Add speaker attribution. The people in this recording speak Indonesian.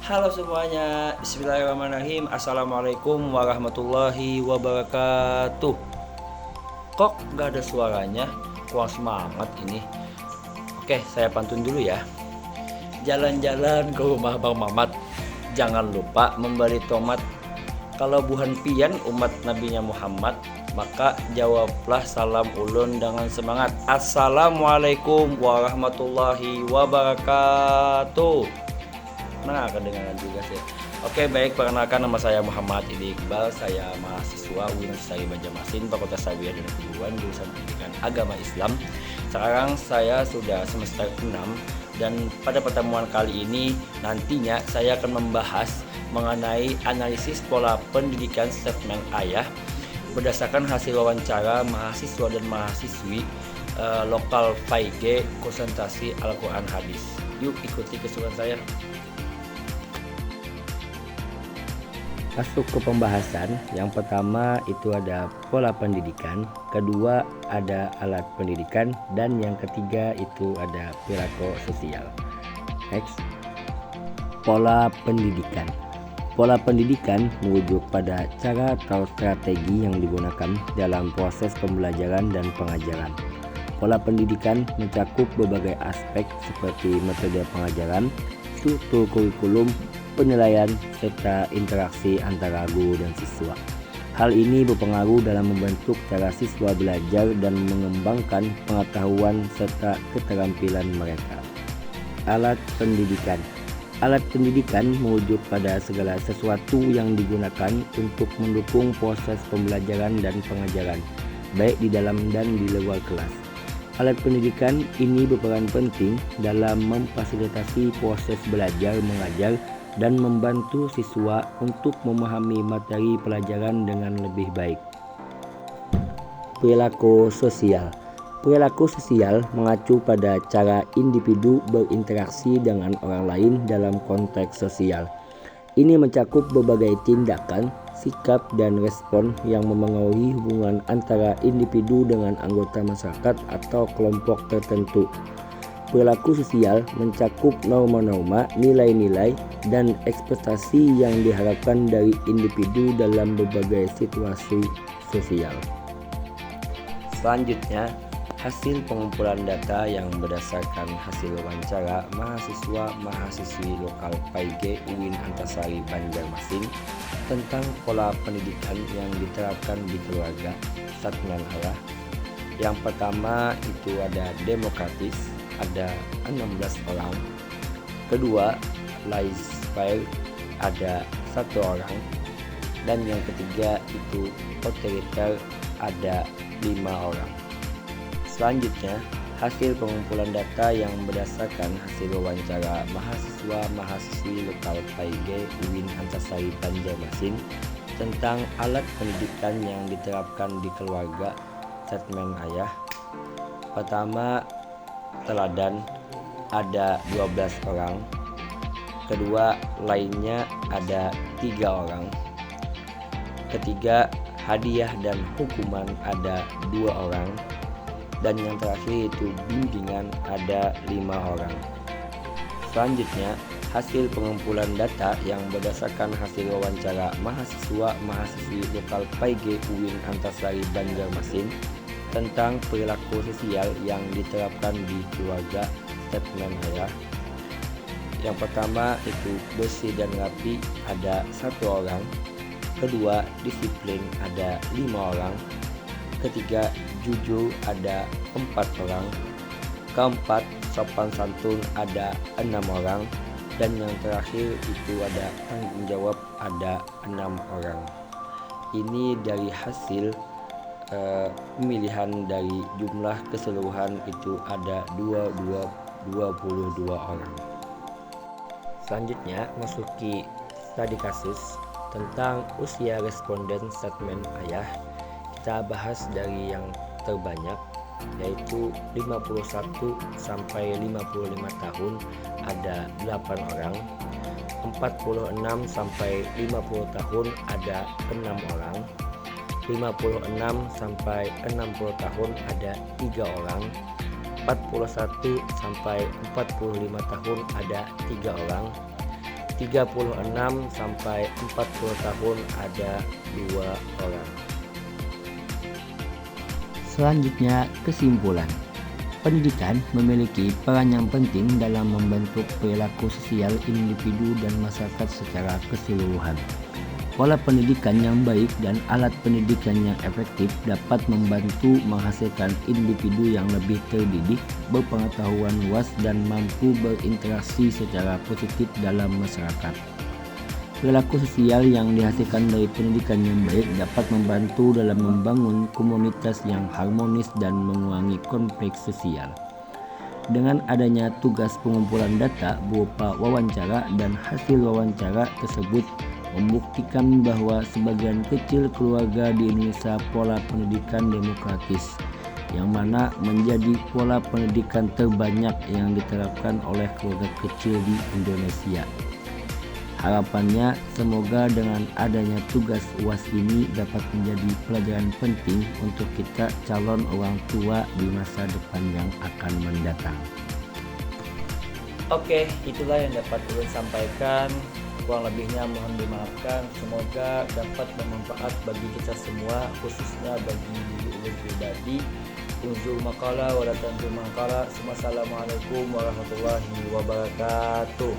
Speaker 1: Halo semuanya, bismillahirrahmanirrahim. Assalamualaikum warahmatullahi wabarakatuh. Kok gak ada suaranya? Kurang semangat ini. Oke, saya pantun dulu ya. Jalan-jalan ke rumah Bang Mamat, jangan lupa memberi tomat. Kalau buhan pian umat nabinya Muhammad, maka jawablah salam ulun dengan semangat. Assalamualaikum warahmatullahi wabarakatuh. Nah, kedengaran juga sih. Oke, baik, perkenalkan nama saya Muhammad Idi Iqbal. Saya mahasiswa UIN Sari Banjarmasin, Fakultas Tarbiyah dan Keguruan, jurusan Pendidikan Agama Islam. Sekarang saya sudah semester 6 dan pada pertemuan kali ini nantinya saya akan membahas mengenai analisis pola pendidikan segmen ayah berdasarkan hasil wawancara mahasiswa dan mahasiswi lokal PAIG konsentrasi Al-Quran Hadis. Yuk ikuti keseruan saya.
Speaker 2: Masuk ke pembahasan, yang pertama itu ada pola pendidikan, kedua ada alat pendidikan, dan yang ketiga itu ada perilaku sosial. Next, pola pendidikan. Pola pendidikan merujuk pada cara atau strategi yang digunakan dalam proses pembelajaran dan pengajaran. Pola pendidikan mencakup berbagai aspek seperti metode pengajaran, struktur kurikulum, penilaian, serta interaksi antara guru dan siswa. Hal ini berpengaruh dalam membentuk cara siswa belajar dan mengembangkan pengetahuan serta keterampilan mereka. Alat pendidikan. Alat pendidikan merujuk pada segala sesuatu yang digunakan untuk mendukung proses pembelajaran dan pengajaran, baik di dalam dan di luar kelas. Alat pendidikan ini berperan penting dalam memfasilitasi proses belajar mengajar dan membantu siswa untuk memahami materi pelajaran dengan lebih baik. Perilaku sosial. Perilaku sosial mengacu pada cara individu berinteraksi dengan orang lain dalam konteks sosial. Ini mencakup berbagai tindakan, sikap, dan respon yang memengaruhi hubungan antara individu dengan anggota masyarakat atau kelompok tertentu. Perilaku sosial mencakup norma-norma, nilai-nilai, dan ekspektasi yang diharapkan dari individu dalam berbagai situasi sosial. Selanjutnya, hasil pengumpulan data yang berdasarkan hasil wawancara mahasiswa-mahasiswi lokal PAIG UIN Antasari Banjarmasin tentang pola pendidikan yang diterapkan di keluarga segmen ayah. Yang pertama itu ada demokratis, ada 16 orang. Kedua, laissez-faire, ada 1 orang. Dan yang ketiga itu otoriter, ada 5 orang. Selanjutnya, hasil pengumpulan data yang berdasarkan hasil wawancara mahasiswa-mahasiswi lokal PAIG UIN Antasari Banjarmasin tentang alat pendidikan yang diterapkan di keluarga segmen ayah. Pertama, teladan, ada 12 orang. Kedua, lainnya ada 3 orang. Ketiga, hadiah dan hukuman ada 2 orang. Dan yang terakhir itu bimbingan, ada 5 orang. Selanjutnya, hasil pengumpulan data yang berdasarkan hasil wawancara mahasiswa-mahasiswi lokal PAIG UIN Antasari Banjarmasin tentang perilaku sosial yang diterapkan di keluarga segmen ayah. Yang pertama itu bersih dan rapi, ada 1 orang. Kedua, disiplin, ada 5 orang. Ketiga, jujur, ada 4 orang. Keempat, sopan santun, ada 6 orang. Dan yang terakhir itu ada tanggung jawab, ada 6 orang. Ini dari hasil pemilihan dari jumlah keseluruhan itu ada 22 orang. Selanjutnya masuki studi kasus tentang usia responden segmen ayah. Kita bahas dari yang terbanyak yaitu 51 sampai 55 tahun ada 8 orang, 46 sampai 50 tahun ada 6 orang, 56 sampai 60 tahun ada 3 orang, 41 sampai 45 tahun ada 3 orang, 36 sampai 40 tahun ada 2 orang. Selanjutnya, kesimpulan. Pendidikan memiliki peran yang penting dalam membentuk perilaku sosial individu dan masyarakat secara keseluruhan. Pola pendidikan yang baik dan alat pendidikan yang efektif dapat membantu menghasilkan individu yang lebih terdidik, berpengetahuan luas, dan mampu berinteraksi secara positif dalam masyarakat. Perilaku sosial yang dihasilkan dari pendidikan yang baik dapat membantu dalam membangun komunitas yang harmonis dan mengurangi konflik sosial. Dengan adanya tugas pengumpulan data berupa wawancara dan hasil wawancara tersebut membuktikan bahwa sebagian kecil keluarga di Indonesia pola pendidikan demokratis, yang mana menjadi pola pendidikan terbanyak yang diterapkan oleh keluarga kecil di Indonesia. Harapannya semoga dengan adanya tugas UAS ini dapat menjadi pelajaran penting untuk kita calon orang tua di masa depan yang akan mendatang.
Speaker 1: Oke, itulah yang dapat ulun sampaikan. Kurang lebihnya mohon dimaafkan. Semoga dapat bermanfaat bagi kita semua, khususnya bagi diri ulun pribadi. Unzur maqala wa la tanzur maqala. Wassalamualaikum warahmatullahi wabarakatuh.